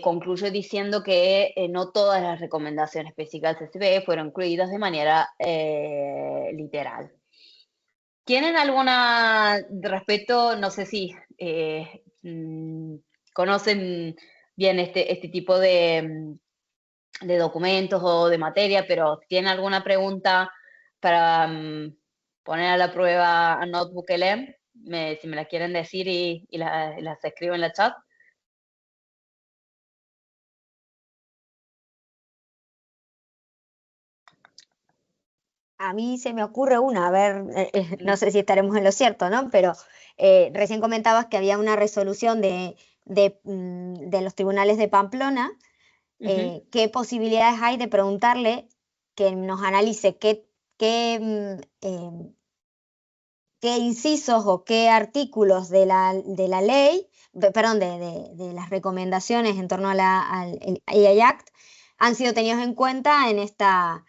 [SPEAKER 2] concluye diciendo que no todas las recomendaciones específicas del CCB fueron incluidas de manera literal. ¿Tienen alguna respecto? No sé si conocen bien este tipo de documentos o de materia, pero ¿tienen alguna pregunta para poner a la prueba a Notebook LM? Si me la quieren decir y las escribo en la chat.
[SPEAKER 1] A mí se me ocurre una, a ver, no sé si estaremos en lo cierto, ¿no? Pero recién comentabas que había una resolución de los tribunales de Pamplona.
[SPEAKER 2] Ujú.
[SPEAKER 1] ¿Qué posibilidades hay de preguntarle que nos analice qué incisos o qué artículos de la ley, perdón, de las recomendaciones en torno al AI Act han sido tenidos en cuenta en esta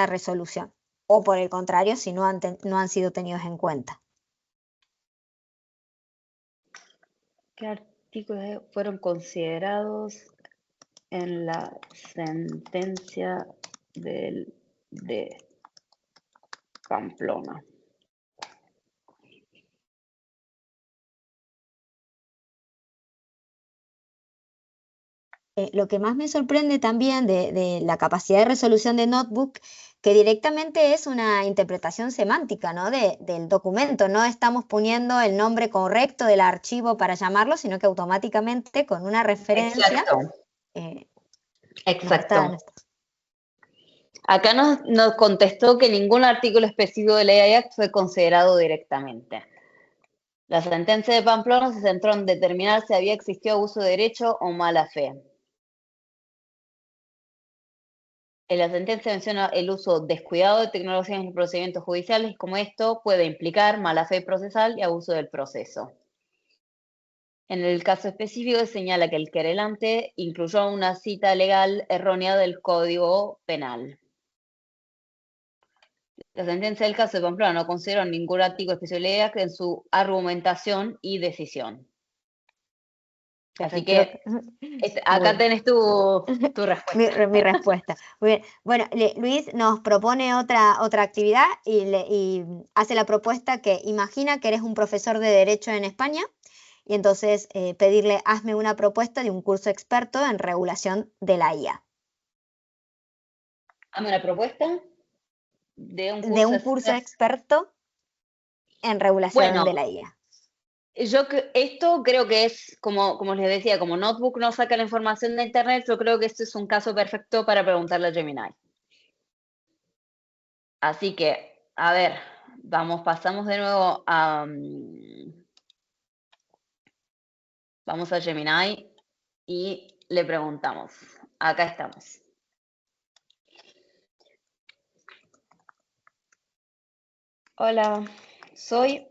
[SPEAKER 1] resolución? O por el contrario, si no han sido tenidos en cuenta.
[SPEAKER 2] ¿Qué artículos fueron considerados en la sentencia de Pamplona.
[SPEAKER 1] Lo que más me sorprende también de la capacidad de resolución de Notebook, que directamente es una interpretación semántica, ¿no? Del documento. No estamos poniendo el nombre correcto del archivo para llamarlo, sino que automáticamente con una referencia
[SPEAKER 2] Exacto,
[SPEAKER 1] eh,
[SPEAKER 2] exacto.
[SPEAKER 1] nos está.
[SPEAKER 2] Acá nos contestó que ningún artículo específico de la AI Act fue considerado directamente. La sentencia de Pamplona se centró en determinar si había existido abuso de derecho o mala fe. En la sentencia menciona el uso descuidado de tecnologías en los procedimientos judiciales y cómo esto puede implicar mala fe procesal y abuso del proceso. En el caso específico señala que el querelante incluyó una cita legal errónea del Código Penal. La sentencia del caso de Pamplona no consideró ningún artículo especial de la ley en su argumentación y decisión. Así que acá
[SPEAKER 1] Bueno.
[SPEAKER 2] tenés tu respuesta.
[SPEAKER 1] Mi respuesta. Muy bien. Bueno, Luis nos propone otra actividad y hace la propuesta que imagina que eres un profesor de Derecho en España y entonces pedirle, hazme una propuesta de un curso experto en regulación de la IA.
[SPEAKER 2] Hazme una propuesta de un
[SPEAKER 1] De
[SPEAKER 2] curso
[SPEAKER 1] un curso
[SPEAKER 2] express.
[SPEAKER 1] experto en regulación
[SPEAKER 2] Bueno,
[SPEAKER 1] de la IA.
[SPEAKER 2] esto creo que es, como les decía, como Notebook no saca la información de Internet, yo creo que este es un caso perfecto para preguntarle a Gemini. Así que, a ver, pasamos de nuevo a... vamos a Gemini y le preguntamos. Acá estamos. Hola, soy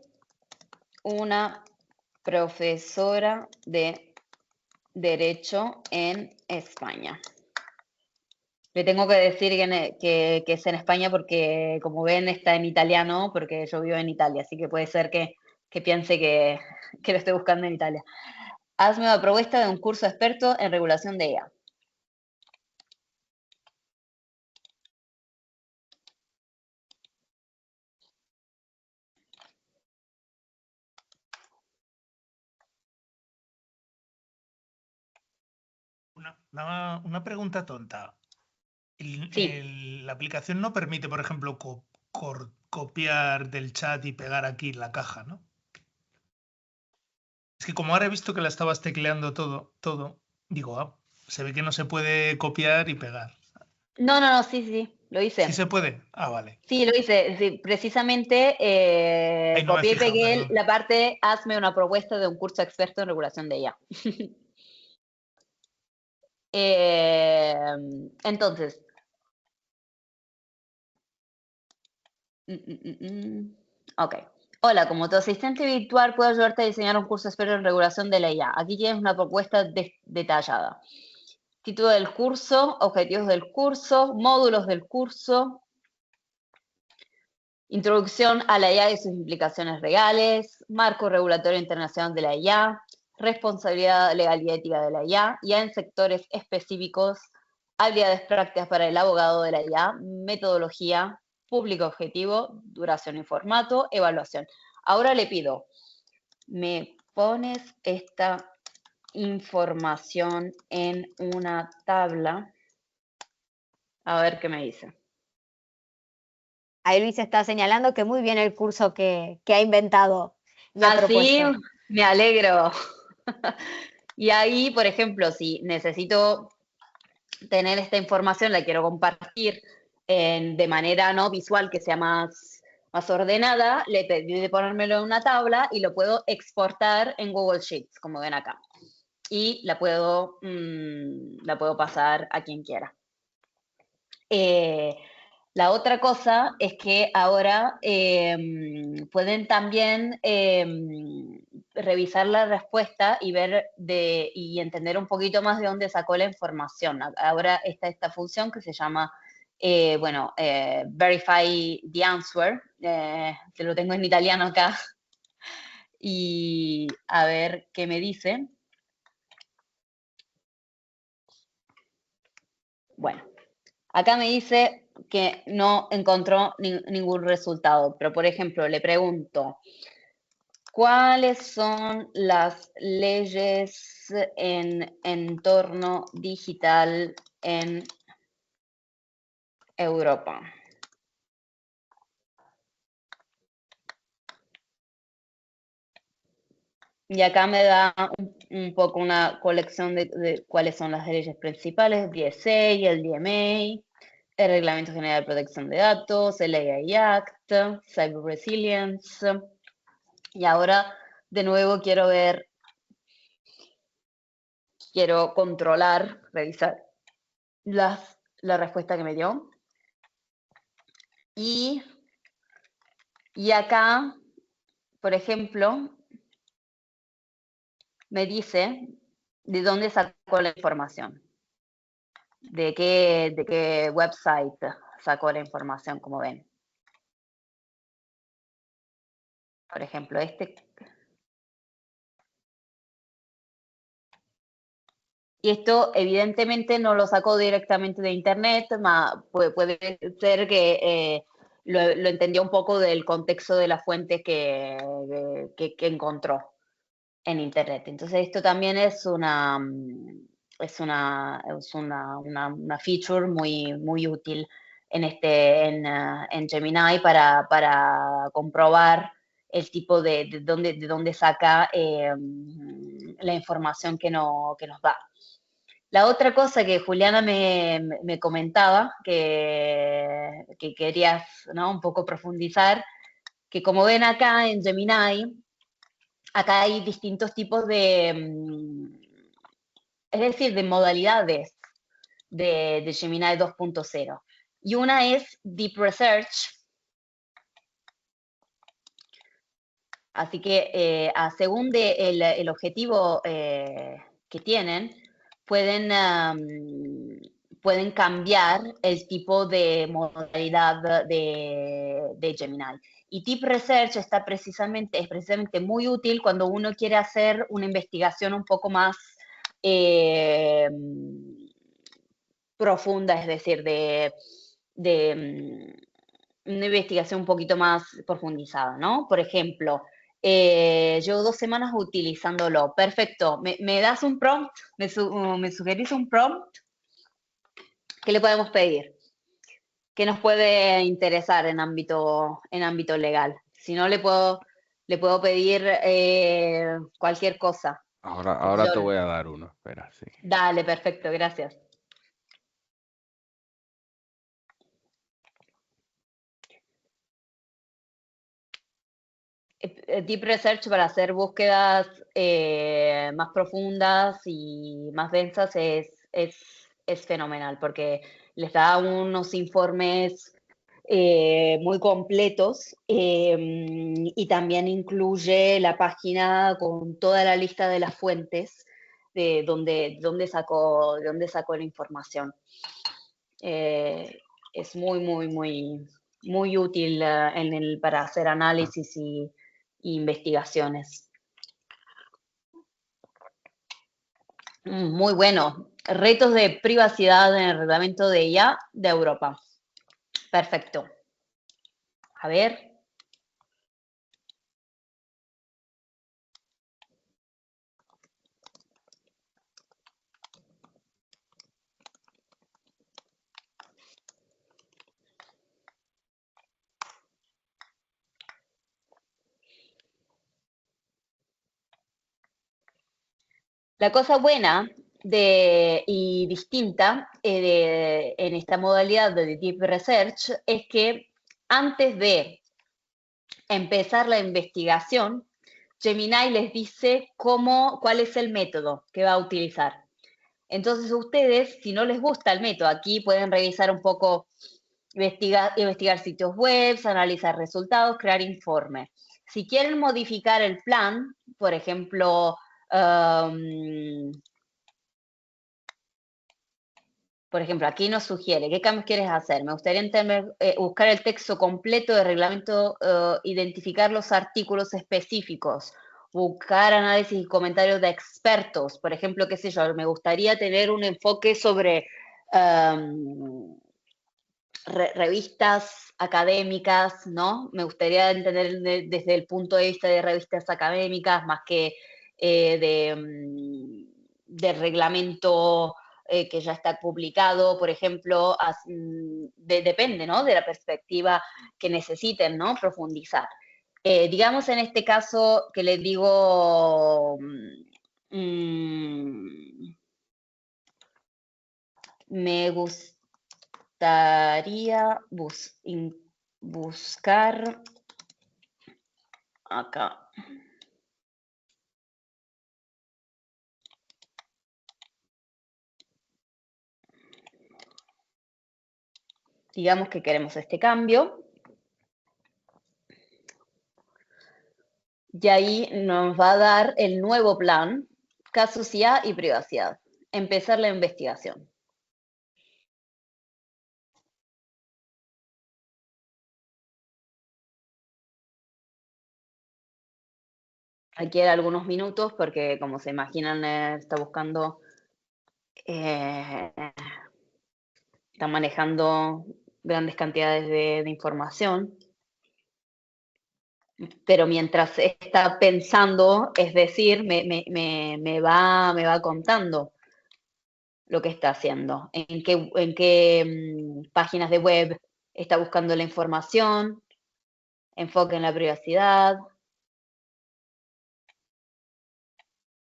[SPEAKER 2] una profesora de Derecho en España. Le tengo que decir que es en España porque, como ven, está en italiano, porque yo vivo en Italia, así que puede ser que piense que lo estoy buscando en Italia. Hazme una propuesta de un curso experto en regulación de IA.
[SPEAKER 4] Una pregunta tonta.
[SPEAKER 2] Sí,
[SPEAKER 4] La aplicación no permite, por ejemplo, copiar del chat y pegar aquí en la caja, ¿no? Es que como ahora he visto que la estabas tecleando todo, digo, se ve que no se puede copiar y pegar.
[SPEAKER 2] no, sí, lo
[SPEAKER 4] ¿Sí
[SPEAKER 2] hice.
[SPEAKER 4] se puede? Ah, vale.
[SPEAKER 2] Sí, lo hice. Sí, precisamente
[SPEAKER 4] Ahí no me he
[SPEAKER 2] copié y
[SPEAKER 4] fijado,
[SPEAKER 2] pegué
[SPEAKER 4] perdón.
[SPEAKER 2] la parte, hazme una propuesta de un curso experto en regulación de IA. Entonces, ok. Hola, como tu asistente virtual puedo ayudarte a diseñar un curso experto en regulación de la IA. Aquí tienes una propuesta detallada. Título del curso, objetivos del curso, módulos del curso, introducción a la IA y sus implicaciones legales, marco regulatorio internacional de la IA, responsabilidad legal y ética de la IA, ya en sectores específicos, habilidades prácticas para el abogado de la IA, metodología, público objetivo, duración y formato, evaluación. Ahora le pido, me pones esta información en una tabla, a ver qué me dice.
[SPEAKER 1] Ahí Luis está señalando que muy bien el curso que ha inventado y ha
[SPEAKER 2] Así
[SPEAKER 1] propuesto.
[SPEAKER 2] me alegro. Y ahí, por ejemplo, si necesito tener esta información, la quiero compartir de manera no visual, que sea más ordenada, le pedí de ponérmelo en una tabla y lo puedo exportar en Google Sheets, como ven acá. Y la puedo pasar a quien quiera. La otra cosa es que ahora pueden también revisar la respuesta y ver y entender un poquito más de dónde sacó la información. Ahora está esta función que se llama, Verify the Answer, que lo tengo en italiano acá, y a ver qué me dice. Bueno, acá me dice, que no encontró ningún resultado. Pero, por ejemplo, le pregunto, ¿cuáles son las leyes en entorno digital en Europa? Y acá me da un poco una colección de cuáles son las leyes principales, DSA, el DMA, el Reglamento General de Protección de Datos, el AI Act, Cyber Resilience. Y ahora, de nuevo, quiero controlar, revisar la respuesta que me dio. Y acá, por ejemplo, me dice de dónde sacó la información, de qué website sacó la información, como ven. Por ejemplo, Y esto evidentemente no lo sacó directamente de internet, puede ser que lo entendió un poco del contexto de la fuente que encontró en internet. Entonces esto también es una feature muy útil en Gemini para comprobar el tipo de dónde saca la información que nos da. La otra cosa que Juliana me comentaba, que querías, ¿no?, un poco profundizar, que como ven acá en Gemini, acá hay distintos tipos es decir, de modalidades de Gemini 2.0. Y una es Deep Research. Así que según el objetivo que tienen, pueden cambiar el tipo de modalidad de Gemini. Y Deep Research es precisamente muy útil cuando uno quiere hacer una investigación un poco más profunda, es decir, una investigación un poquito más profundizada, ¿no? Por ejemplo, llevo 2 semanas utilizándolo. Perfecto. ¿Me das un prompt? ¿Me sugerís un prompt? ¿Qué le podemos pedir? ¿Qué nos puede interesar en ámbito legal? Si no, le puedo pedir cualquier cosa.
[SPEAKER 5] Ahora te voy a dar uno. Espera, sí.
[SPEAKER 2] Dale, perfecto, gracias. Deep Research para hacer búsquedas más profundas y más densas es fenomenal porque les da unos informes muy completos y también incluye la página con toda la lista de las fuentes de dónde sacó la información. Es muy útil para hacer análisis y investigaciones. Muy bueno. Retos de privacidad en el reglamento de IA de Europa. Perfecto. A ver. La cosa buena y distinta en esta modalidad de Deep Research es que antes de empezar la investigación, Gemini les dice cuál es el método que va a utilizar. Entonces ustedes, si no les gusta el método, aquí pueden revisar un poco, investigar sitios web, analizar resultados, crear informes. Si quieren modificar el plan, por ejemplo, aquí nos sugiere, ¿qué cambios quieres hacer? Me gustaría buscar el texto completo del reglamento, identificar los artículos específicos, buscar análisis y comentarios de expertos. Por ejemplo, qué sé yo, me gustaría tener un enfoque sobre revistas académicas, ¿no? Me gustaría entender desde el punto de vista de revistas académicas, más que de reglamento que ya está publicado, por ejemplo, depende, ¿no? De la perspectiva que necesiten, ¿no? Profundizar. Digamos en este caso que les digo, me gustaría buscar acá. Digamos que queremos este cambio. Y ahí nos va a dar el nuevo plan, caducidad y privacidad. Empezar la investigación. Requiere algunos minutos porque, como se imaginan, está buscando, está manejando grandes cantidades de información. Pero mientras está pensando, es decir, me va contando lo que está haciendo, en qué páginas de web está buscando la información, enfoque en la privacidad,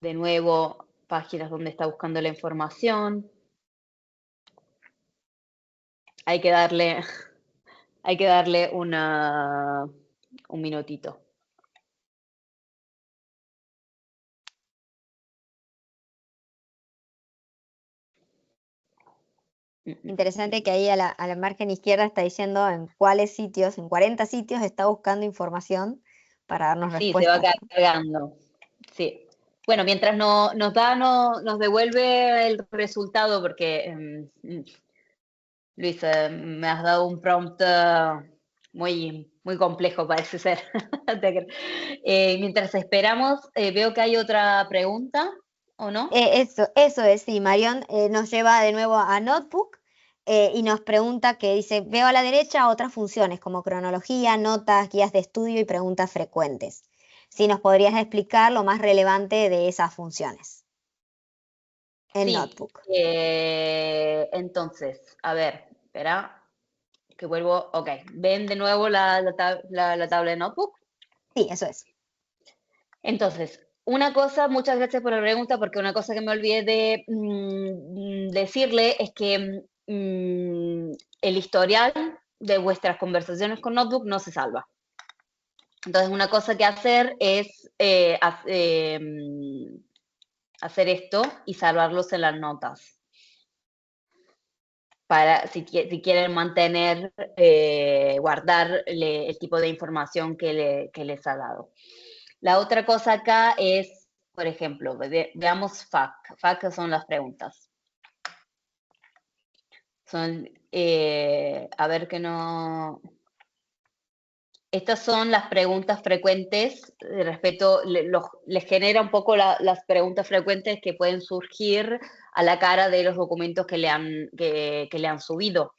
[SPEAKER 2] de nuevo, páginas donde está buscando la información. Hay que darle un minutito.
[SPEAKER 1] Interesante que ahí a la margen izquierda está diciendo en cuáles sitios, en 40 sitios está buscando información para darnos
[SPEAKER 2] Sí, se
[SPEAKER 1] respuestas.
[SPEAKER 2] va cargando. Sí. Bueno, mientras nos devuelve el resultado, porque Luis, me has dado un prompt muy, muy complejo, parece ser. Mientras esperamos, veo que hay otra pregunta, ¿o no?
[SPEAKER 1] Eso es, sí. Marión nos lleva de nuevo a Notebook y nos pregunta que dice, veo a la derecha otras funciones como cronología, notas, guías de estudio y preguntas frecuentes. Si nos podrías explicar lo más relevante de esas funciones en
[SPEAKER 2] Sí,
[SPEAKER 1] Notebook.
[SPEAKER 2] Entonces, a ver, espera, que vuelvo. Ok, ¿ven de nuevo la tabla de Notebook?
[SPEAKER 1] Sí, eso es.
[SPEAKER 2] Entonces, una cosa, muchas gracias por la pregunta, porque una cosa que me olvidé de decirle es que el historial de vuestras conversaciones con Notebook no se salva. Entonces, una cosa que hacer es hacer esto y salvarlos en las notas. Para si quieren mantener, guardar el tipo de información que les ha dado. La otra cosa acá es, por ejemplo, veamos FAQ. FAQ son las preguntas. Son, a ver que no... Estas son las preguntas frecuentes, respecto, les genera un poco las preguntas frecuentes que pueden surgir a la cara de los documentos que le han subido.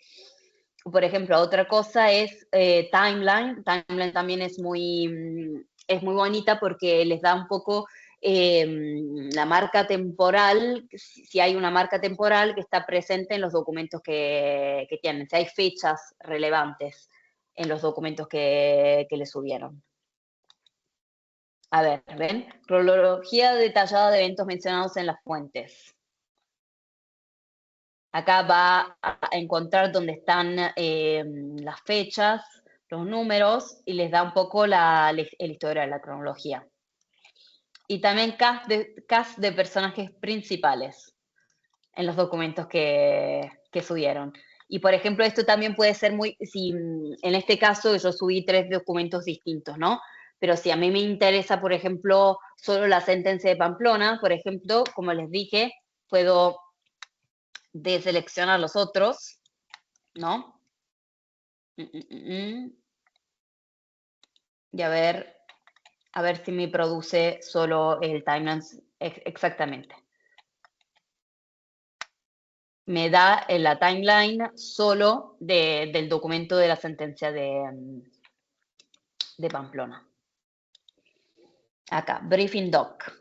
[SPEAKER 2] Por ejemplo, otra cosa es Timeline. Timeline también es muy bonita porque les da un poco la marca temporal, si hay una marca temporal que está presente en los documentos que tienen, si hay fechas relevantes en los documentos que le subieron. A ver, ¿ven? Cronología detallada de eventos mencionados en las fuentes. Acá va a encontrar dónde están las fechas, los números, y les da un poco el historial, la cronología. Y también cast de personajes principales en los documentos que subieron. Y por ejemplo, esto también puede ser si en este caso yo subí 3 documentos distintos, ¿no? Pero si a mí me interesa, por ejemplo, solo la sentencia de Pamplona, por ejemplo, como les dije, puedo deseleccionar los otros, ¿no? Y a ver si me produce solo el timeline exactamente. me da la timeline solo del documento de la sentencia de Pamplona. Acá, Briefing Doc.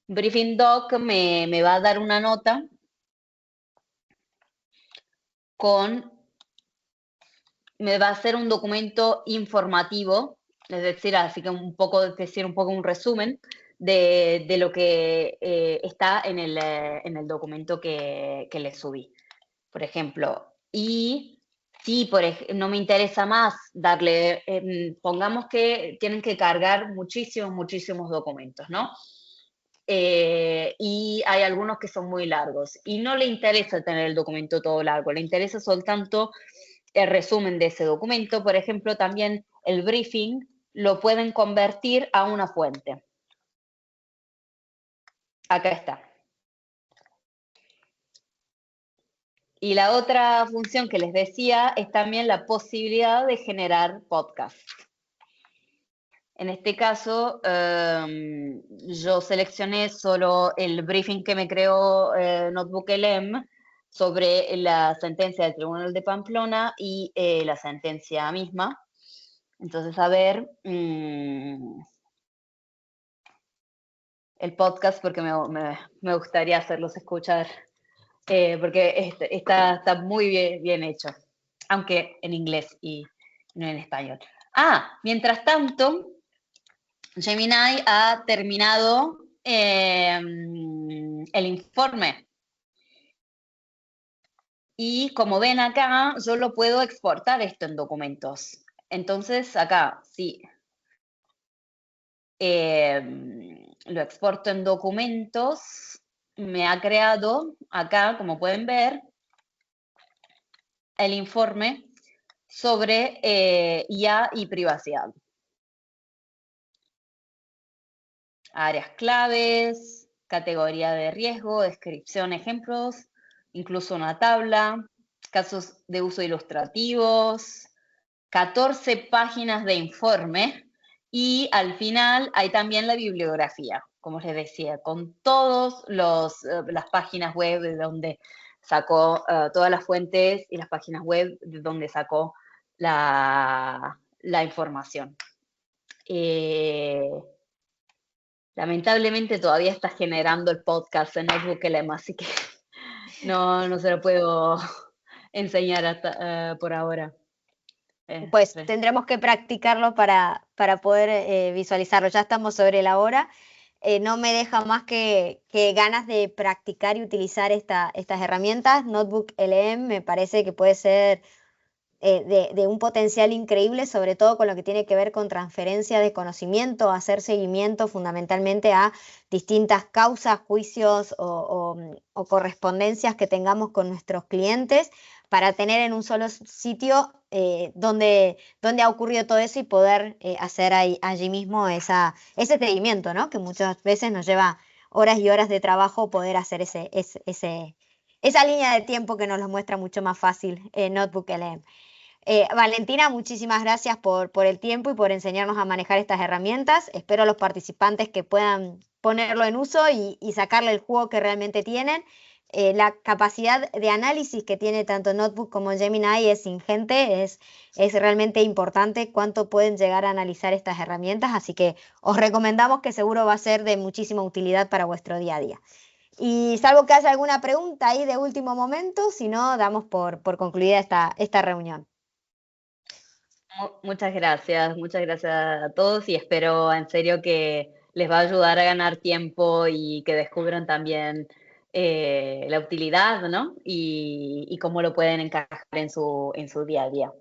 [SPEAKER 2] Briefing Doc me va a dar una nota me va a hacer un documento informativo, es decir, así que un poco un resumen de lo que está en el documento que le subí, por ejemplo. Y si no me interesa más darle, pongamos que tienen que cargar muchísimos documentos, ¿no? Y hay algunos que son muy largos y no le interesa tener el documento todo largo, le interesa soltanto el resumen de ese documento. Por ejemplo, también el briefing lo pueden convertir a una fuente. Acá está. Y la otra función que les decía es también la posibilidad de generar podcast. En este caso, yo seleccioné solo el briefing que me creó NotebookLM sobre la sentencia del Tribunal de Pamplona y la sentencia misma. Entonces, a ver, el podcast, porque me gustaría hacerlos escuchar, porque está muy bien hecho, aunque en inglés y no en español. Mientras tanto, Gemini ha terminado el informe. Y como ven acá, yo lo puedo exportar esto en documentos. Entonces, acá, sí. Lo exporto en documentos. Me ha creado acá, como pueden ver, el informe sobre IA y privacidad. Áreas claves, categoría de riesgo, descripción, ejemplos, incluso una tabla, casos de uso ilustrativos, 14 páginas de informe y al final hay también la bibliografía, como les decía, con todas las páginas web de donde sacó, todas las fuentes y las páginas web de donde sacó la información. Lamentablemente todavía está generando el podcast en NotebookLM, así que no se lo puedo enseñar por ahora.
[SPEAKER 1] Pues tendremos que practicarlo para poder visualizarlo. Ya estamos sobre la hora. No me deja más que ganas de practicar y utilizar estas herramientas. NotebookLM me parece que puede ser de un potencial increíble, sobre todo con lo que tiene que ver con transferencia de conocimiento, hacer seguimiento fundamentalmente a distintas causas, juicios o correspondencias que tengamos con nuestros clientes, para tener en un solo sitio donde ha ocurrido todo eso y poder hacer allí mismo ese seguimiento, ¿no? Que muchas veces nos lleva horas y horas de trabajo poder hacer esa línea de tiempo que nos lo muestra mucho más fácil NotebookLM. Valentina, muchísimas gracias por el tiempo y por enseñarnos a manejar estas herramientas. Espero a los participantes que puedan ponerlo en uso y sacarle el jugo que realmente tienen. La capacidad de análisis que tiene tanto Notebook como Gemini es ingente, es realmente importante cuánto pueden llegar a analizar estas herramientas, así que os recomendamos, que seguro va a ser de muchísima utilidad para vuestro día a día. Y salvo que haya alguna pregunta ahí de último momento, si no, damos por concluida esta reunión.
[SPEAKER 2] Muchas gracias a todos y espero en serio que les va a ayudar a ganar tiempo y que descubran también la utilidad, ¿no? Y cómo lo pueden encajar en su día a día.